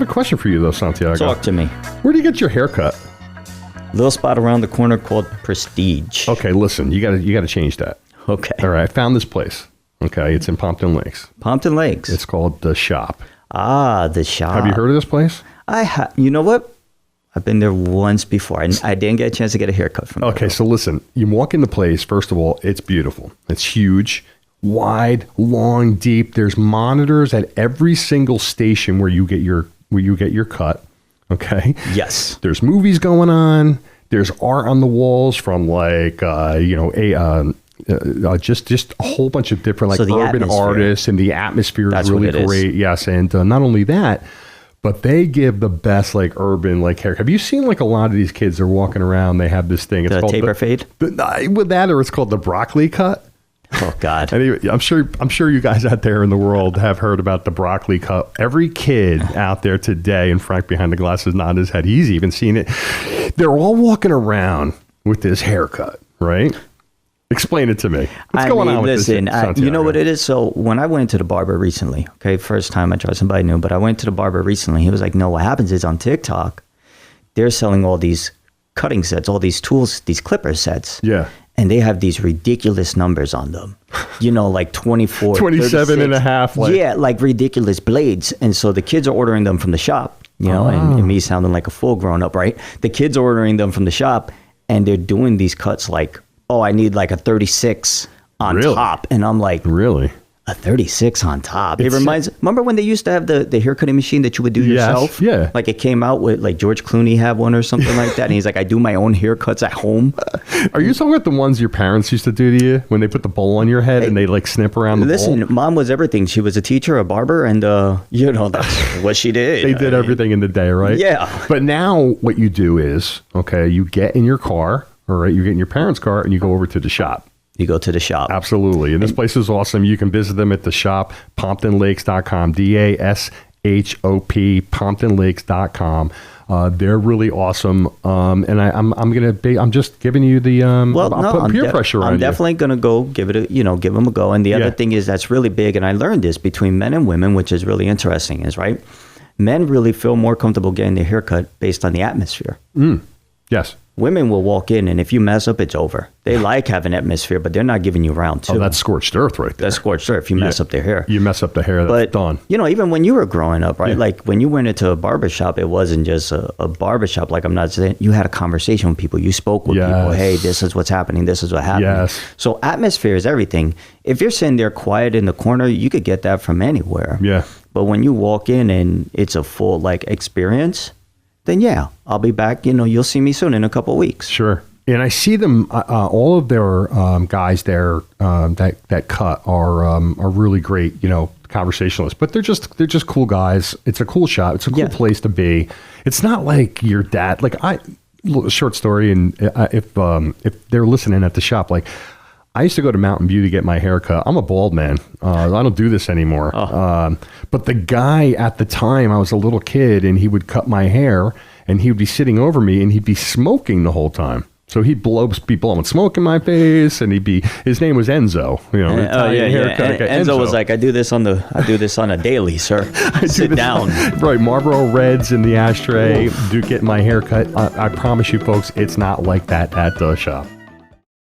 got a question for you though, Santiago. Talk to me. Where do you get your haircut? Little spot around the corner called Prestige. Okay, listen, you got to change that. Okay. All right, I found this place. Okay, it's in Pompton Lakes. Pompton Lakes. It's called DaShop. Ah, DaShop. Have you heard of this place? You know what? I've been there once before. I didn't get a chance to get a haircut from there. Okay, so listen, you walk in the place, first of all, it's beautiful. It's huge, wide, long, deep. There's monitors at every single station where you get your cut. Okay? Yes. There's movies going on. There's art on the walls from just a whole bunch of different urban artists, and the atmosphere is really great. Yes, and not only that, but they give the best urban hair. Have you seen a lot of these kids are walking around? They have this thing. It's the called taper fade. With that, or it's called the broccoli cut. Oh God! Anyway, I'm sure you guys out there in the world have heard about the broccoli cut. Every kid out there today, and Frank behind the glass is nodding his head. He's even seen it. They're all walking around with this haircut, right? Explain it to me. What's going on with this? You know what it is? So when I went to the barber recently, okay, first time I tried somebody new, but I went to the barber recently. He was like, no, what happens is on TikTok, they're selling all these cutting sets, all these tools, these clipper sets. Yeah. And they have these ridiculous numbers on them, like 24, 27 36. and a half. Yeah, like ridiculous blades. And so the kids are ordering them from the shop, and me sounding like a full grown up, right? The kids are ordering them from the shop, and they're doing these cuts I need a 36 on top. And I'm like, really? A 36 on top. It remember when they used to have the hair cutting machine that you would do yourself? Yeah. It came out with George Clooney had one or something like that. And he's like, I do my own haircuts at home. Are you talking about the ones your parents used to do to you when they put the bowl on your head and they snip around the bowl? Listen, Mom was everything. She was a teacher, a barber, and that's what she did. They did everything in the day, right? Yeah. But now what you do is, you get in your car, all right, you get in your parents' car and you go over to the shop. You go to the shop. Absolutely. And this place is awesome. You can visit them at the shop, PomptonLakes.com, DASHOP, PomptonLakes.com. They're really awesome. And I'm just giving you the, I'll put peer pressure on you. I'm definitely going to go give them a go. And the other thing is that's really big. And I learned this between men and women, which is really interesting right? Men really feel more comfortable getting their haircut based on the atmosphere. Yes. Women will walk in, and if you mess up, it's over. They like having atmosphere, but they're not giving you round two. Oh, that's scorched earth right there. That's scorched earth if you mess up their hair. You mess up the hair, that's done. Even when you were growing up, right? Yeah. When you went into a barbershop, it wasn't just a barbershop. I'm not saying, you had a conversation with people. You spoke with people. Hey, this is what's happening. This is what happened. Yes. So atmosphere is everything. If you're sitting there quiet in the corner, you could get that from anywhere. Yeah. But when you walk in and it's a full experience, then I'll be back. You'll see me soon in a couple of weeks. Sure. And I see them, all of their guys there that cut are really great, conversationalists. But they're just cool guys. It's a cool shop. It's a cool place to be. It's not like your dad. Short story, and if they're listening at the shop, I used to go to Mountain View to get my hair cut. I'm a bald man. I don't do this anymore. Oh. But the guy at the time, I was a little kid, and he would cut my hair, and he would be sitting over me, and he'd be smoking the whole time. So he'd be blowing smoke in my face, and his name was Enzo. Enzo was like, I do this on a daily, sir. Sit down. Right, Marlboro Reds in the ashtray. Do get my hair cut. I promise you, folks, it's not like that at the shop.